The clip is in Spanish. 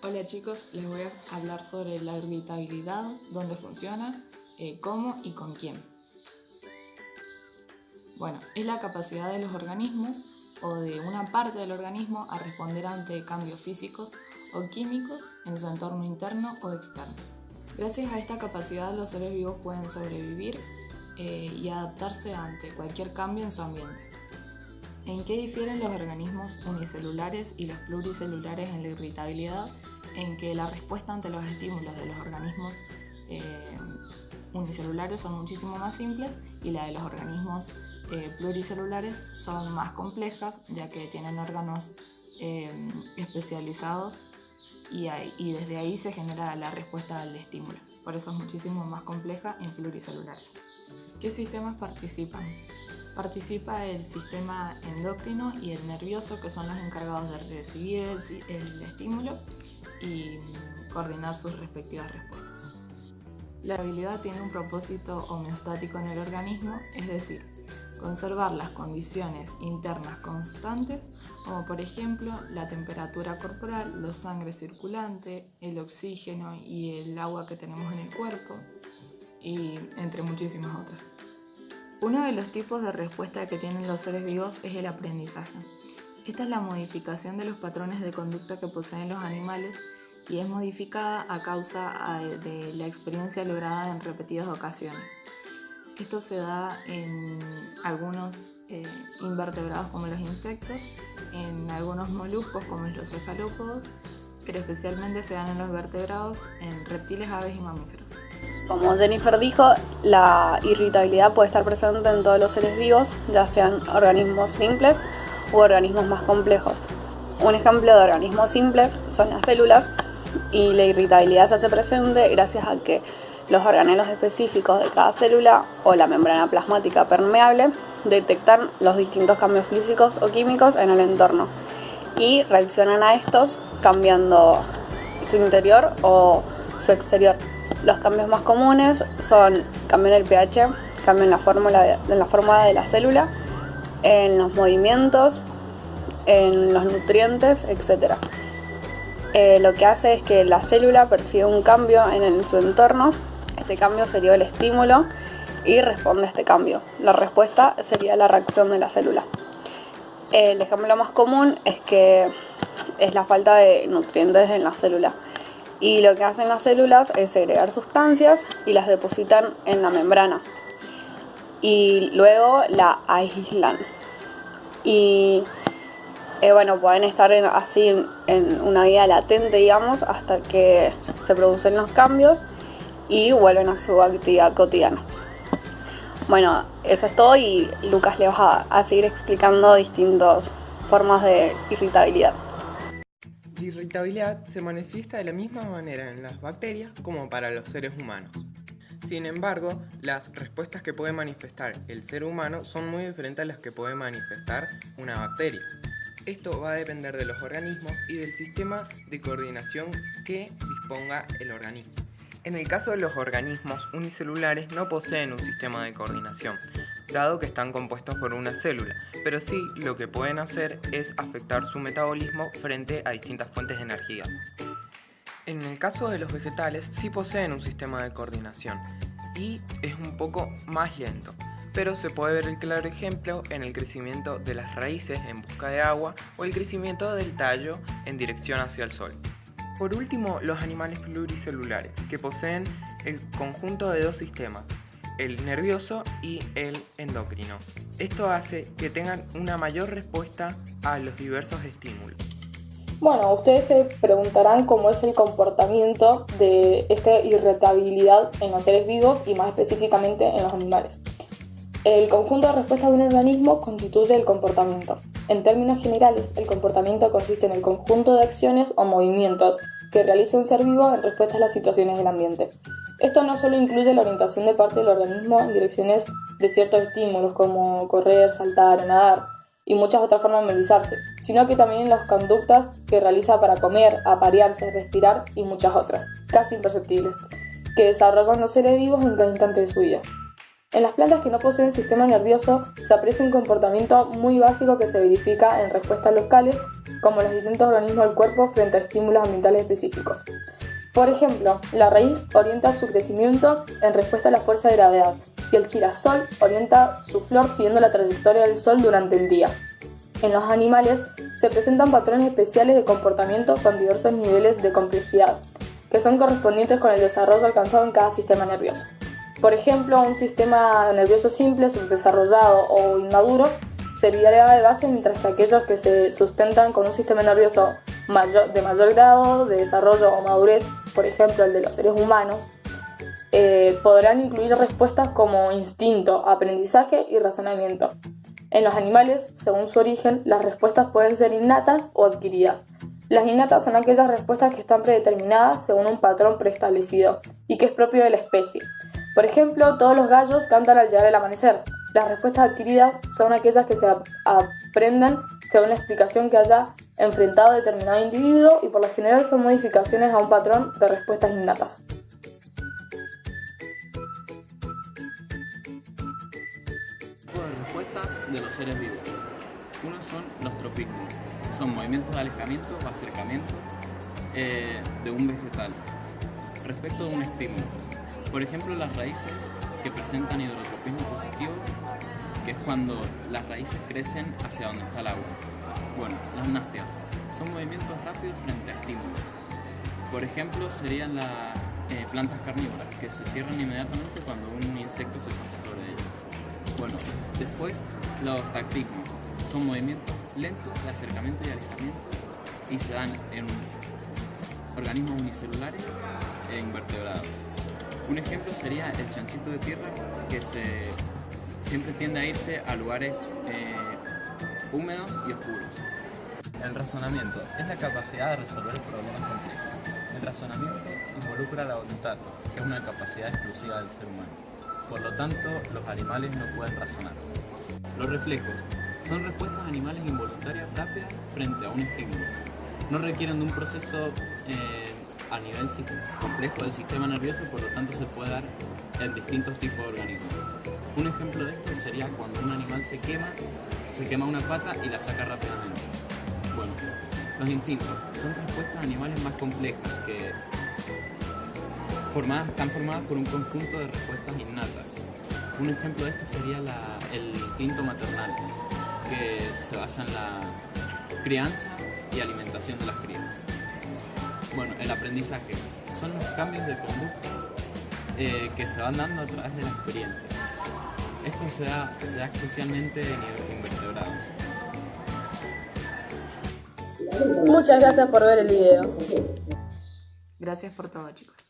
Hola chicos, les voy a hablar sobre la irritabilidad, dónde funciona, cómo y con quién. Bueno, es la capacidad de los organismos o de una parte del organismo a responder ante cambios físicos o químicos en su entorno interno o externo. Gracias a esta capacidad los seres vivos pueden sobrevivir y adaptarse ante cualquier cambio en su ambiente. ¿En qué difieren los organismos unicelulares y los pluricelulares en la irritabilidad? En que la respuesta ante los estímulos de los organismos unicelulares son muchísimo más simples y la de los organismos pluricelulares son más complejas, ya que tienen órganos especializados y desde ahí se genera la respuesta al estímulo. Por eso es muchísimo más compleja en pluricelulares. ¿Qué sistemas participan? Participa el sistema endocrino y el nervioso, que son los encargados de recibir el estímulo y coordinar sus respectivas respuestas. La habilidad tiene un propósito homeostático en el organismo, es decir, conservar las condiciones internas constantes, como por ejemplo la temperatura corporal, la sangre circulante, el oxígeno y el agua que tenemos en el cuerpo, y entre muchísimas otras. Uno de los tipos de respuesta que tienen los seres vivos es el aprendizaje. Esta es la modificación de los patrones de conducta que poseen los animales y es modificada a causa de la experiencia lograda en repetidas ocasiones. Esto se da en algunos invertebrados como los insectos, en algunos moluscos como los cefalópodos, pero especialmente se dan en los vertebrados, en reptiles, aves y mamíferos. Como Jennifer dijo, la irritabilidad puede estar presente en todos los seres vivos, ya sean organismos simples u organismos más complejos. Un ejemplo de organismos simples son las células, y la irritabilidad se hace presente gracias a que los organelos específicos de cada célula o la membrana plasmática permeable detectan los distintos cambios físicos o químicos en el entorno y reaccionan a estos cambiando su interior o su exterior. Los cambios más comunes son cambio en el pH, cambio en la fórmula de la célula, en los movimientos, en los nutrientes, etc. Lo que hace es que la célula percibe un cambio en su entorno. Este cambio sería el estímulo y responde a este cambio. La respuesta sería la reacción de la célula. El ejemplo más común es la falta de nutrientes en la célula. Y lo que hacen las células es segregar sustancias y las depositan en la membrana. Y luego la aíslan. Y pueden estar así en una vida latente, digamos, hasta que se producen los cambios y vuelven a su actividad cotidiana. Bueno, eso es todo y Lucas le va a seguir explicando distintas formas de irritabilidad. La irritabilidad se manifiesta de la misma manera en las bacterias como para los seres humanos. Sin embargo, las respuestas que puede manifestar el ser humano son muy diferentes a las que puede manifestar una bacteria. Esto va a depender de los organismos y del sistema de coordinación que disponga el organismo. En el caso de los organismos unicelulares no poseen un sistema de coordinación, dado que están compuestos por una célula, pero sí lo que pueden hacer es afectar su metabolismo frente a distintas fuentes de energía. En el caso de los vegetales sí poseen un sistema de coordinación y es un poco más lento, pero se puede ver el claro ejemplo en el crecimiento de las raíces en busca de agua o el crecimiento del tallo en dirección hacia el sol. Por último, los animales pluricelulares, que poseen el conjunto de dos sistemas, el nervioso y el endocrino. Esto hace que tengan una mayor respuesta a los diversos estímulos. Bueno, ustedes se preguntarán cómo es el comportamiento de esta irritabilidad en los seres vivos y más específicamente en los animales. El conjunto de respuestas de un organismo constituye el comportamiento. En términos generales, el comportamiento consiste en el conjunto de acciones o movimientos que realiza un ser vivo en respuesta a las situaciones del ambiente. Esto no solo incluye la orientación de parte del organismo en direcciones de ciertos estímulos como correr, saltar o nadar y muchas otras formas de movilizarse, sino que también en las conductas que realiza para comer, aparearse, respirar y muchas otras, casi imperceptibles, que desarrollan los seres vivos en cada instante de su vida. En las plantas que no poseen sistema nervioso se aprecia un comportamiento muy básico que se verifica en respuestas locales, como los distintos organismos del cuerpo frente a estímulos ambientales específicos. Por ejemplo, la raíz orienta su crecimiento en respuesta a la fuerza de gravedad y el girasol orienta su flor siguiendo la trayectoria del sol durante el día. En los animales se presentan patrones especiales de comportamiento con diversos niveles de complejidad, que son correspondientes con el desarrollo alcanzado en cada sistema nervioso. Por ejemplo, un sistema nervioso simple, subdesarrollado o inmaduro serviría de base, mientras que aquellos que se sustentan con un sistema nervioso de mayor grado de desarrollo o madurez, por ejemplo el de los seres humanos, podrán incluir respuestas como instinto, aprendizaje y razonamiento. En los animales, según su origen, las respuestas pueden ser innatas o adquiridas. Las innatas son aquellas respuestas que están predeterminadas según un patrón preestablecido y que es propio de la especie. Por ejemplo, todos los gallos cantan al llegar el amanecer. Las respuestas adquiridas son aquellas que se aprenden según la explicación que haya enfrentado determinado individuo y por lo general son modificaciones a un patrón de respuestas innatas. Respuestas de los seres vivos. Uno son los tropismos, que son movimientos de alejamiento o acercamiento de un vegetal respecto de un estímulo. Por ejemplo, las raíces que presentan hidrotropismo positivo, que es cuando las raíces crecen hacia donde está el agua. Bueno, las násteas son movimientos rápidos frente a estímulos. Por ejemplo, serían las plantas carnívoras, que se cierran inmediatamente cuando un insecto se pasa sobre ellas. Bueno, después los tactismos son movimientos lentos de acercamiento y alejamiento y se dan en organismos unicelulares e invertebrados. Un ejemplo sería el chanchito de tierra, que siempre tiende a irse a lugares húmedos y oscuros. El razonamiento es la capacidad de resolver problemas complejos. El razonamiento involucra la voluntad, que es una capacidad exclusiva del ser humano. Por lo tanto, los animales no pueden razonar. Los reflejos son respuestas animales involuntarias rápidas frente a un estímulo. No requieren de un proceso a nivel complejo del sistema nervioso, por lo tanto se puede dar en distintos tipos de organismos. Un ejemplo de esto sería cuando un animal se quema una pata y la saca rápidamente. Bueno, los instintos son respuestas a animales más complejas que están formadas por un conjunto de respuestas innatas. Un ejemplo de esto sería el instinto maternal, que se basa en la crianza y alimentación de las crías. Bueno, el aprendizaje son los cambios de conducta que se van dando a través de la experiencia. Esto se da especialmente en invertebrados. Muchas gracias por ver el video. Gracias por todo, chicos.